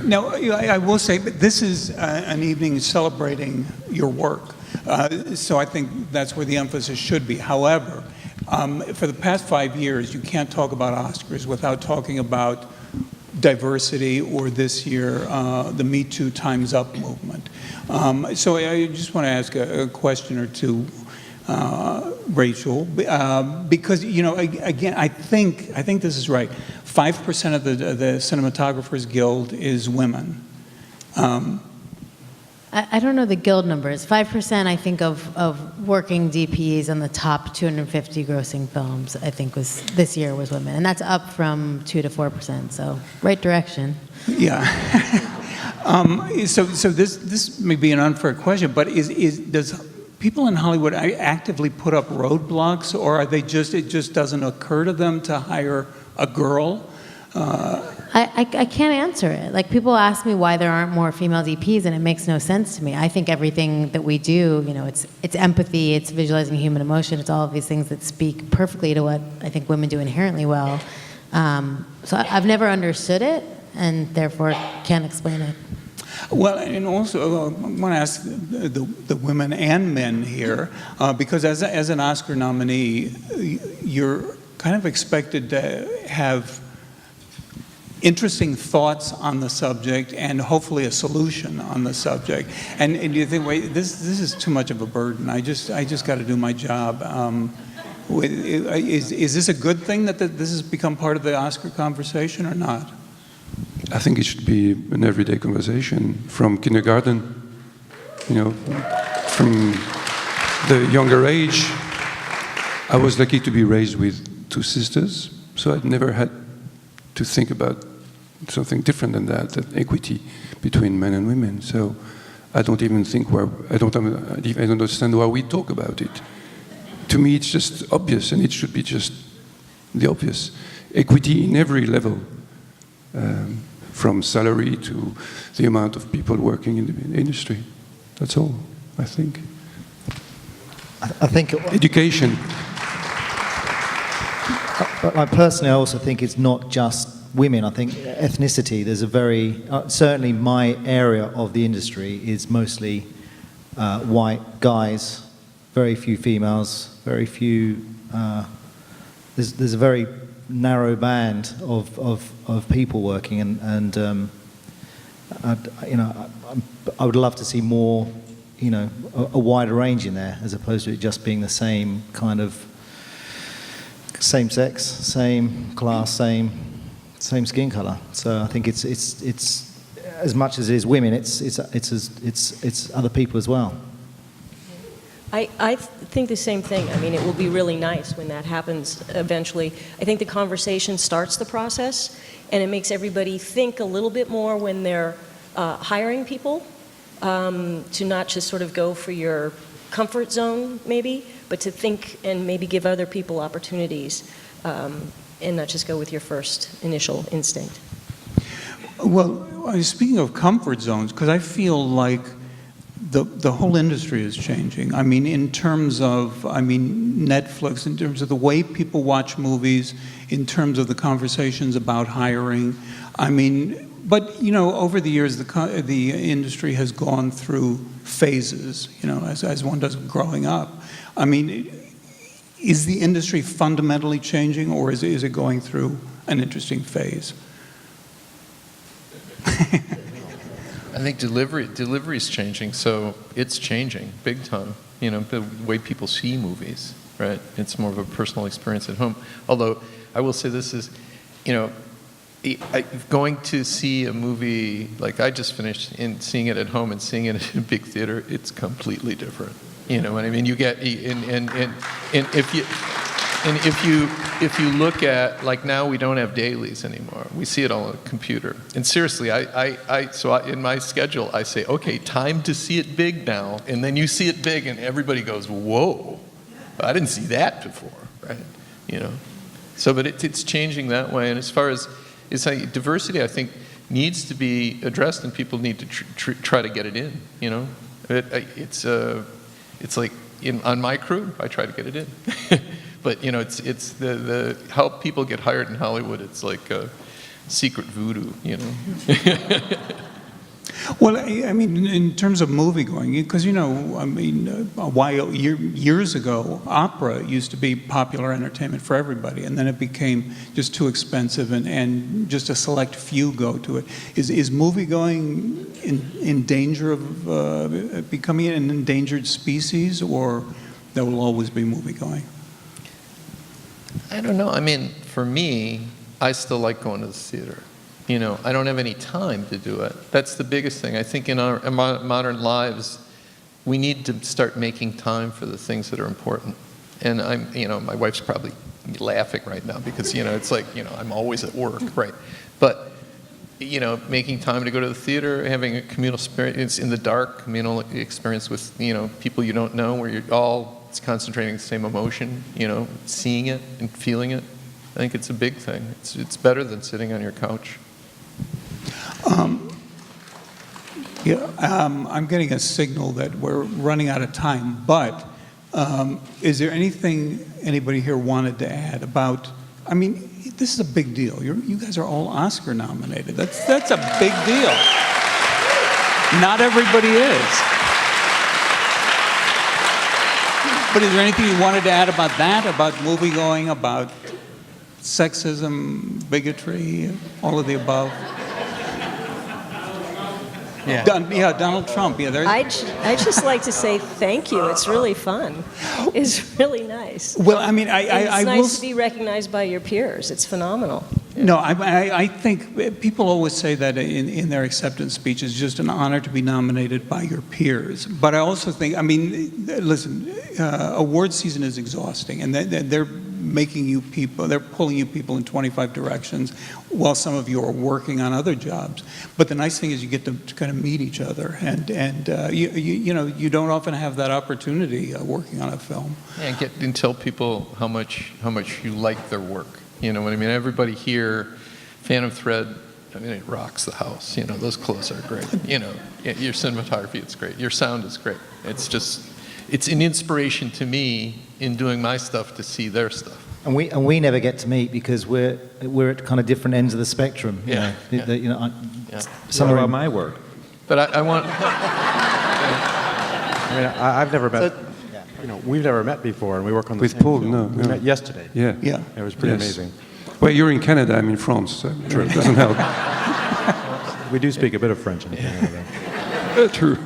Now, I will say, but this is an evening celebrating your work. So I think that's where the emphasis should be. However, for the past 5 years, you can't talk about Oscars without talking about diversity, or this year, the Me Too Time's Up movement. So I just want to ask a question or two, Rachel, because, you know, again, I think this is right. 5% of the Cinematographers Guild is women. I don't know the guild numbers. 5%, I think, of working DPs on the top 250 grossing films, I think, this year was women. And that's up from 2 to 4%, so right direction. Yeah. So this may be an unfair question, but does people in Hollywood actively put up roadblocks, or are they it just doesn't occur to them to hire a girl? I can't answer it. Like, people ask me why there aren't more female DPs, and it makes no sense to me. I think everything that we do, you know, it's empathy, it's visualizing human emotion, it's all of these things that speak perfectly to what I think women do inherently well. So I've never understood it, and therefore can't explain it. Well, and also I want to ask the women and men here, because as an Oscar nominee, you're kind of expected to have interesting thoughts on the subject and hopefully a solution on the subject. And you think, wait, this is too much of a burden. I just got to do my job. Is this a good thing that this has become part of the Oscar conversation or not? I think it should be an everyday conversation from kindergarten, you know, from the younger age. I was lucky to be raised with 2 sisters, so I'd never had to think about something different than that equity between men and women. So I don't even think I don't understand why we talk about it. To me, it's just obvious, and it should be just the obvious. Equity in every level, from salary to the amount of people working in the industry. That's all, I think. I think education. But personally, I also think it's not just women. I think ethnicity, there's a very, certainly my area of the industry is mostly white guys, very few females, very few, there's a very narrow band of people working, and you know, I would love to see more, you know, a wider range in there, as opposed to it just being the same kind of same sex, same class, same skin color. So I think it's as much as it is women, it's other people as well. I think the same thing. I mean, it will be really nice when that happens eventually. I think the conversation starts the process, and it makes everybody think a little bit more when they're hiring people, to not just sort of go for your comfort zone, maybe, but to think and maybe give other people opportunities, and not just go with your first initial instinct. Well, speaking of comfort zones, because I feel like the whole industry is changing. I mean, in terms of, Netflix, in terms of the way people watch movies, in terms of the conversations about hiring. I mean, but, you know, over the years, the industry has gone through phases, you know, as one does growing up. I mean, is the industry fundamentally changing, or is it going through an interesting phase? I think delivery is changing, so it's changing big time. You know, the way people see movies, right? It's more of a personal experience at home. Although I will say this is, you know, going to see a movie like I just finished, and seeing it at home and seeing it in a big theater, it's completely different. You know what I mean? You get and if you look at, like, now we don't have dailies anymore. We see it all on a computer. And seriously, so in my schedule I say, okay, time to see it big now, and then you see it big, and everybody goes, whoa, I didn't see that before, right? You know. So, but it's changing that way. And as far as diversity, I think needs to be addressed, and people need to try to get it in. You know, it's like on my crew, I try to get it in. But you know, it's the how people get hired in Hollywood. It's like secret voodoo, you know. Well, I mean, in terms of movie going, because, you know, I mean, a while, years ago, opera used to be popular entertainment for everybody, and then it became just too expensive, and just a select few go to it. Is movie going in danger of becoming an endangered species, or there will always be movie going? I don't know. I mean, for me, I still like going to the theater. You know, I don't have any time to do it. That's the biggest thing. I think in our modern lives, we need to start making time for the things that are important. And you know, my wife's probably laughing right now because, you know, it's like, you know, I'm always at work, right? But, you know, making time to go to the theater, having a communal experience in the dark, communal experience with, you know, people you don't know, where you're all concentrating the same emotion, you know, seeing it and feeling it. I think it's a big thing. It's better than sitting on your couch. I'm getting a signal that we're running out of time, but is there anything anybody here wanted to add about, I mean, this is a big deal. You guys are all Oscar nominated. That's a big deal. Not everybody is. But is there anything you wanted to add about that, about movie going, about sexism, bigotry, all of the above? Yeah. Donald Trump. Yeah, I'd just like to say thank you. It's really fun. It's really nice. Well, I mean, And I it's will. nice to be recognized by your peers. It's phenomenal. No, I think people always say that in their acceptance speech, it's just an honor to be nominated by your peers. But I also think, I mean, listen, award season is exhausting, and they're making you people, they're pulling you people in 25 directions, while some of you are working on other jobs. But the nice thing is you get to kind of meet each other, and you know, you don't often have that opportunity working on a film. Yeah, and tell people how much you like their work. You know what I mean? Everybody here, Phantom Thread, I mean, it rocks the house. You know, those clothes are great. You know, your cinematography, it's great. Your sound is great. It's just, it's an inspiration to me in doing my stuff to see their stuff. And we never get to meet because we're at kind of different ends of the spectrum. Yeah. You know, Yeah. Some about my work. But I want. I mean, I've never met. You know, we've never met before, and we work on the With same Paul, film. no, We no. met yesterday. Yeah. Yeah. It was pretty Yes. amazing. Well, you're in Canada, I'm in France, so it doesn't help. We do speak a bit of French in Canada. True.